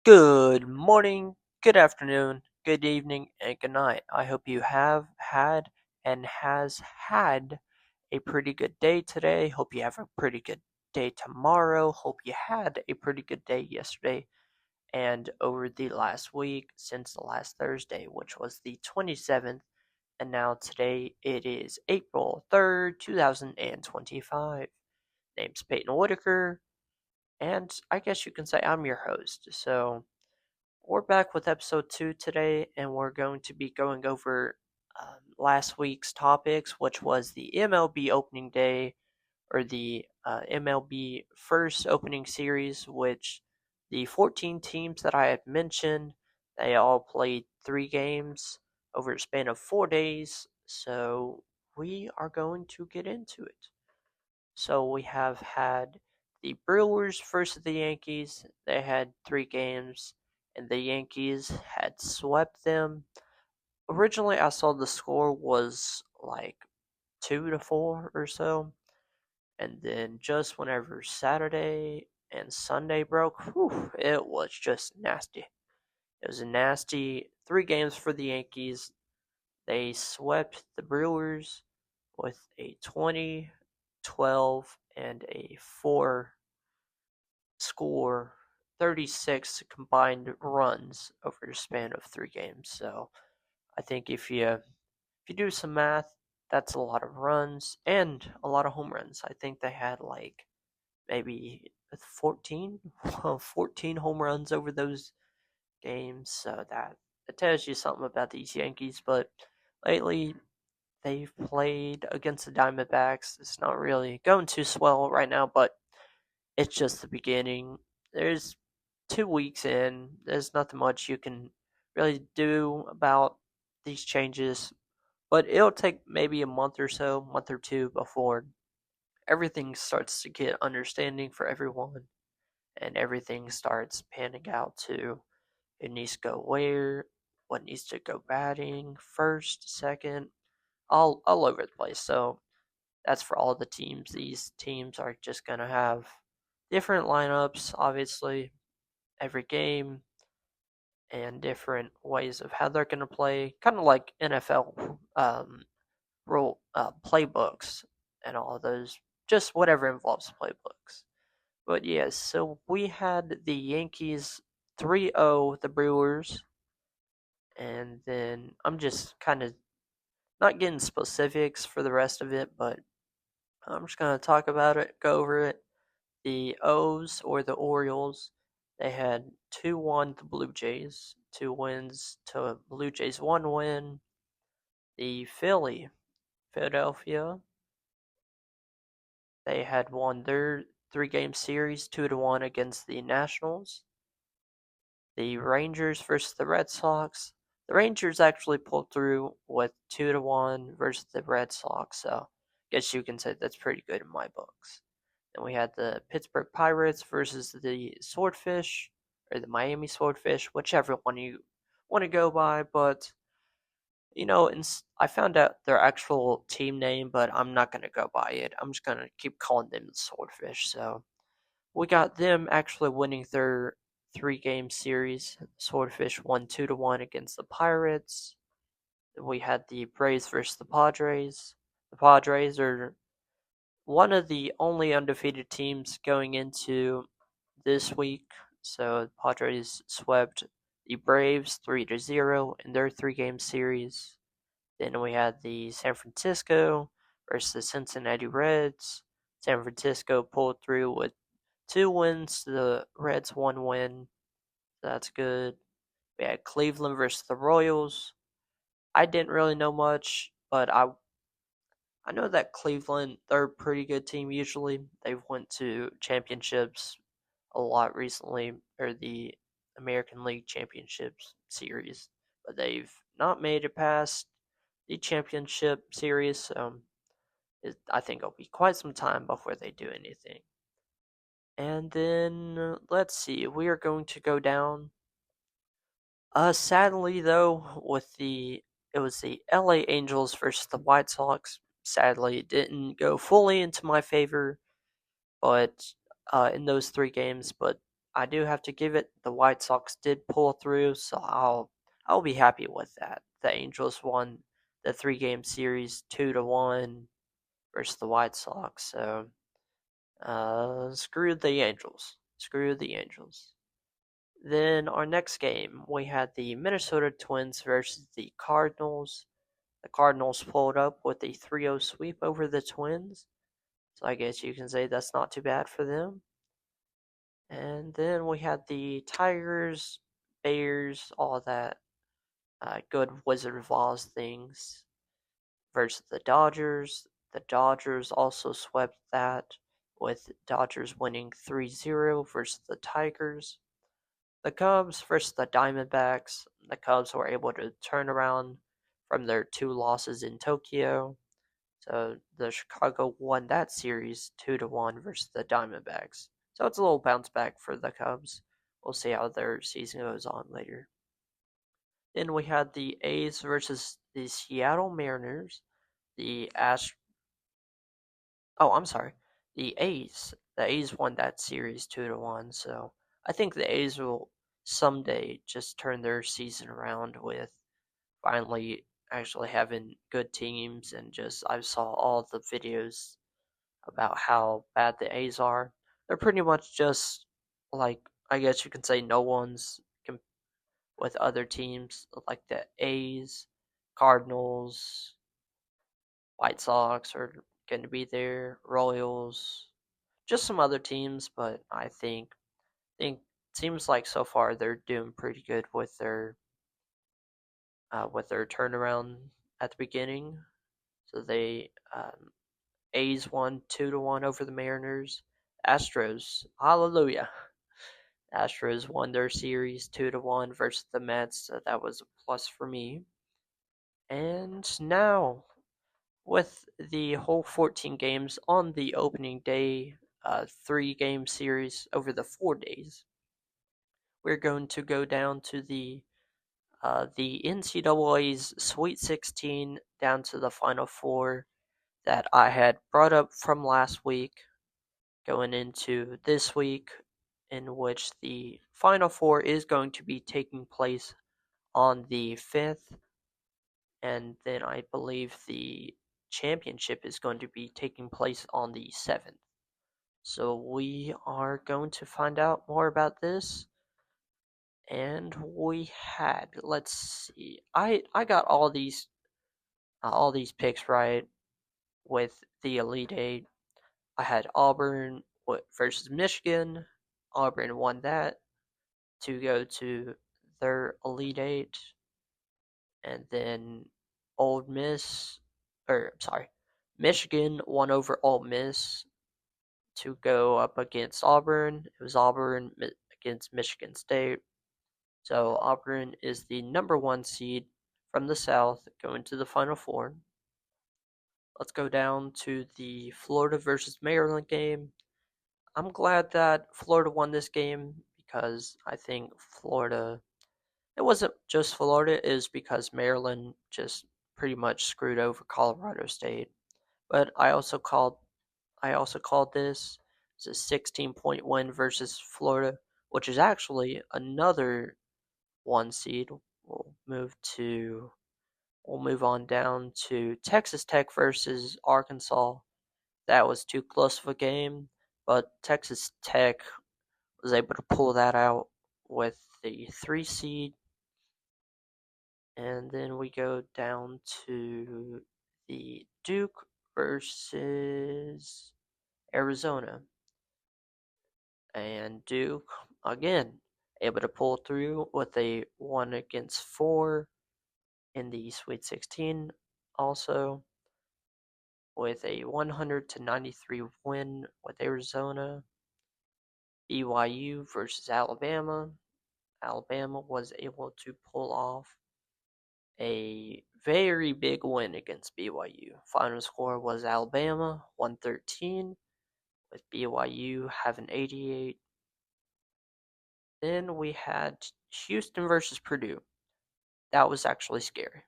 Good morning, good afternoon, good evening, and good night. I hope you have had and has had a pretty good day today. Hope you have a pretty good day tomorrow. Hope you had a pretty good day yesterday and over the last week since the last Thursday, which was the 27th. And now today it is April 3rd, 2025. Name's Peyton Whitaker, and I guess you can say I'm your host. So, we're back with episode 2 today, and we're going to be going over last week's topics, which was the MLB opening day, or the MLB first opening series, which the 14 teams that I had mentioned, they all played 3 games over a span of 4 days. So we are going to get into it. So we have had the Brewers versus the Yankees. They had 3 games, and the Yankees had swept them. Originally, I saw the score was like 2-4 or so, and then just whenever Saturday and Sunday broke, it was just nasty. It was a nasty 3 games for the Yankees. They swept the Brewers with a 20, 12, and a 4 score 36 combined runs over the span of 3 games. So I think if you do some math, that's a lot of runs and a lot of home runs. I think they had like maybe 14, 14 home runs over those games. So that it tells you something about these Yankees. But lately, they've played against the Diamondbacks. It's not really going too swell right now, but it's just the beginning. There's 2 weeks in. There's nothing much you can really do about these changes, but it'll take maybe a month or so, month or two before everything starts to get understanding for everyone and everything starts panning out to who needs to go where, what needs to go batting first, second, all over the place. So that's for all the teams. These teams are just gonna have different lineups, obviously, every game, and different ways of how they're gonna play, kind of like NFL rule playbooks and all of those, just whatever involves playbooks. But yes, so we had the Yankees 3-0 the Brewers, and then I'm just kind of not getting specifics for the rest of it, but I'm just gonna talk about it, go over it. The O's, or the Orioles, they had 2-1 the Blue Jays, 2 wins to Blue Jays, 1 win. The Philadelphia, they had won their 3 game series 2-1 against the Nationals. The Rangers versus the Red Sox. The Rangers actually pulled through with 2-1 versus the Red Sox, so I guess you can say that's pretty good in my books. Then we had the Pittsburgh Pirates versus the Swordfish, or the Miami Swordfish, whichever one you want to go by. But I found out their actual team name, but I'm not gonna go by it. I'm just gonna keep calling them the Swordfish. So we got them actually winning their 3 game series. Swordfish won 2-1 against the Pirates. We had the Braves versus the Padres. The Padres are one of the only undefeated teams going into this week. So the Padres swept the Braves 3-0 in their 3 game series. Then we had the San Francisco versus the Cincinnati Reds. San Francisco pulled through with 2 wins to the Reds 1 win. That's good. We had Cleveland versus the Royals. I didn't really know much, but I know that Cleveland, they're a pretty good team usually. They've went to championships a lot recently, or the American League Championships series, but they've not made it past the championship series. So I think it'll be quite some time before they do anything. And then let's see, we are going to go down. Sadly though, it was the LA Angels versus the White Sox. Sadly, it didn't go fully into my favor, but in those 3 games. But I do have to give it, the White Sox did pull through, so I'll be happy with that. The Angels won the 3-game series 2-1 versus the White Sox, so screw the Angels. Screw the Angels. Then our next game, we had the Minnesota Twins versus the Cardinals. The Cardinals pulled up with a 3-0 sweep over the Twins, so I guess you can say that's not too bad for them. And then we had the Tigers, Bears, all that good Wizard of Oz things versus the Dodgers. The Dodgers also swept that, with Dodgers winning 3-0 versus the Tigers. The Cubs versus the Diamondbacks. The Cubs were able to turn around from their 2 losses in Tokyo. So the Chicago won that series 2-1 versus the Diamondbacks. So it's a little bounce back for the Cubs. We'll see how their season goes on later. Then we had the A's versus the Seattle Mariners. The Ash. Oh, I'm sorry. The A's. The A's won that series 2-1. So I think the A's will someday just turn their season around with finally actually having good teams, and just I saw all the videos about how bad the A's are. They're pretty much just like, I guess you can say, no one's with other teams like the A's, Cardinals, White Sox are going to be there, Royals, just some other teams, but I think seems like so far they're doing pretty good with their turnaround at the beginning. So they A's won 2-1 over the Mariners. Astros, hallelujah. Astros won their series 2-1 versus the Mets, so that was a plus for me. And now, with the whole 14 games on the opening day, 3-game series over the 4 days, we're going to go down to the NCAA's Sweet 16 down to the Final Four that I had brought up from last week, going into this week, in which the Final Four is going to be taking place on the 5th, and then I believe the championship is going to be taking place on the 7th. So we are going to find out more about this. And let's see, I got all these picks right with the Elite Eight. I had Auburn versus Michigan. Auburn won that to go to their Elite Eight, and then Old Miss, or sorry, Michigan won over Ole Miss to go up against Auburn. It was Auburn against Michigan State. So Auburn is the number 1 seed from the South going to the Final Four. Let's go down to the Florida versus Maryland game. I'm glad that Florida won this game because I think Florida, it wasn't just Florida, it was because Maryland just pretty much screwed over Colorado State. But I also called this as a 16-point win versus Florida, which is actually another 1 seed. We'll move on down to Texas Tech versus Arkansas. That was too close of a game, but Texas Tech was able to pull that out with the 3 seed. And then we go down to the Duke versus Arizona. And Duke, again, able to pull through with a 1-4 in the Sweet 16, also with a 100-93 win with Arizona. BYU versus Alabama. Alabama was able to pull off a very big win against BYU. Final score was Alabama 113, with BYU having 88. Then we had Houston versus Purdue. That was actually scary.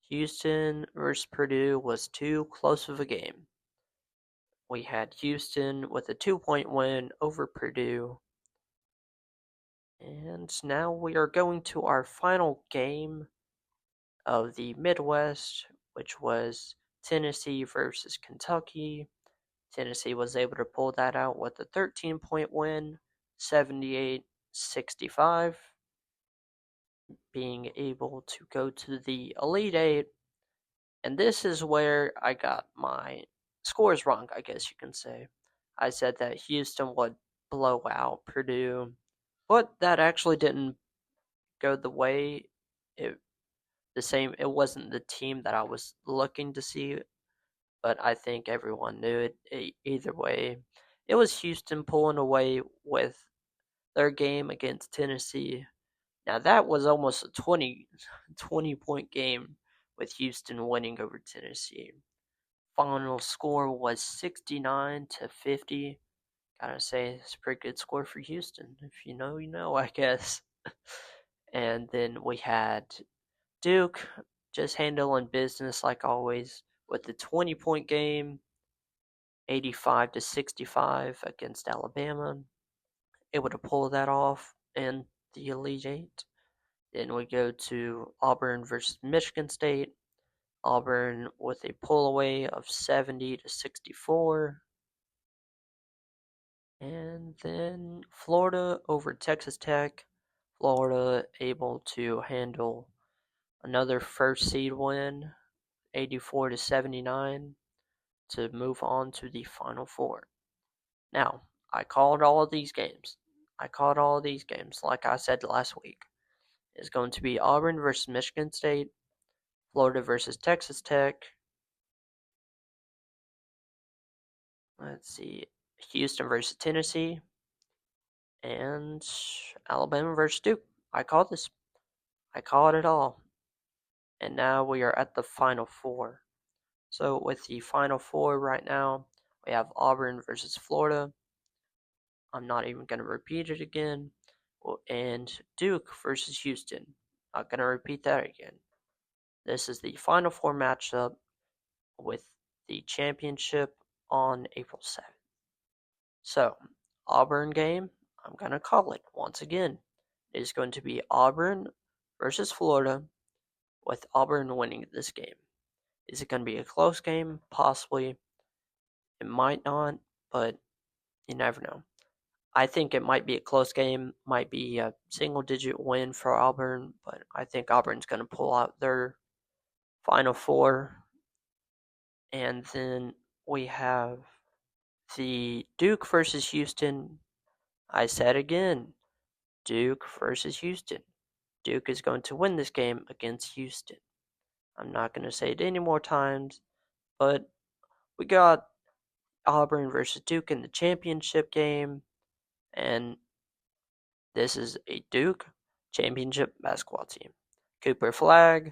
Houston versus Purdue was too close of a game. We had Houston with a 2-point win over Purdue. And now we are going to our final game of the Midwest, which was Tennessee versus Kentucky. Tennessee was able to pull that out with a 13-point win, 78-65, being able to go to the Elite Eight. And this is where I got my scores wrong, I guess you can say. I said that Houston would blow out Purdue, but that actually didn't go the way it it wasn't the team that I was looking to see, but I think everyone knew it either way. It was Houston pulling away with their game against Tennessee. Now that was almost a 20 point game with Houston winning over Tennessee. Final score was 69-50. Gotta say, it's a pretty good score for Houston. If you know, you know, I guess. And then we had Duke just handling business like always with the 20-point game, 85-65 against Alabama. Able to pull that off in the Elite Eight. Then we go to Auburn versus Michigan State. Auburn with a pull away of 70-64. And then Florida over Texas Tech. Florida able to handle another first seed win, 84-79, to move on to the Final Four. Now, I called all of these games. Like I said last week. It's going to be Auburn versus Michigan State, Florida versus Texas Tech. Let's see, Houston versus Tennessee, and Alabama versus Duke. I called this. I called it all. And now we are at the Final Four. So with the Final Four right now, we have Auburn versus Florida. I'm not even going to repeat it again. And Duke versus Houston. Not going to repeat that again. This is the Final Four matchup with the championship on April 7th. So, Auburn game, I'm going to call it once again. It is going to be Auburn versus Florida, with Auburn winning this game. Is it going to be a close game? Possibly. It might not, but you never know. I think it might be a close game, might be a single digit win for Auburn, but I think Auburn's going to pull out their Final Four. And then we have the Duke versus Houston. I said again, Duke versus Houston. Duke is going to win this game against Houston. I'm not going to say it any more times, but we got Auburn versus Duke in the championship game, and this is a Duke championship basketball team. Cooper Flagg,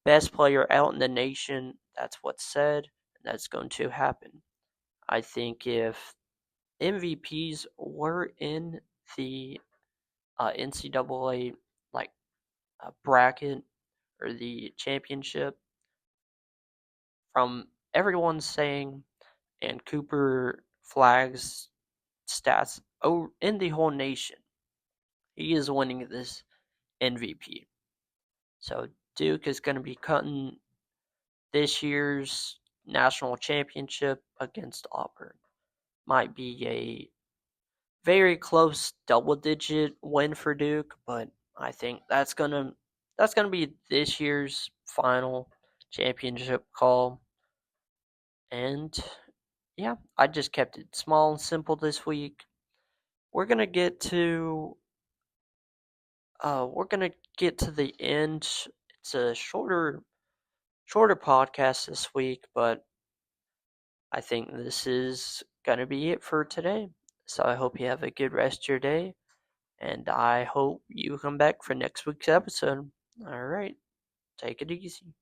best player out in the nation. That's what's said, and that's going to happen. I think if MVPs were in the NCAA bracket or the championship, from everyone saying and Cooper Flagg's stats in the whole nation, he is winning this MVP. So Duke is going to be cutting this year's national championship against Auburn. Might be a very close double-digit win for Duke, but I think that's gonna be this year's final championship call. And yeah, I just kept it small and simple this week. We're gonna get to the end. It's a shorter podcast this week, but I think this is gonna be it for today. So I hope you have a good rest of your day, and I hope you come back for next week's episode. All right, take it easy.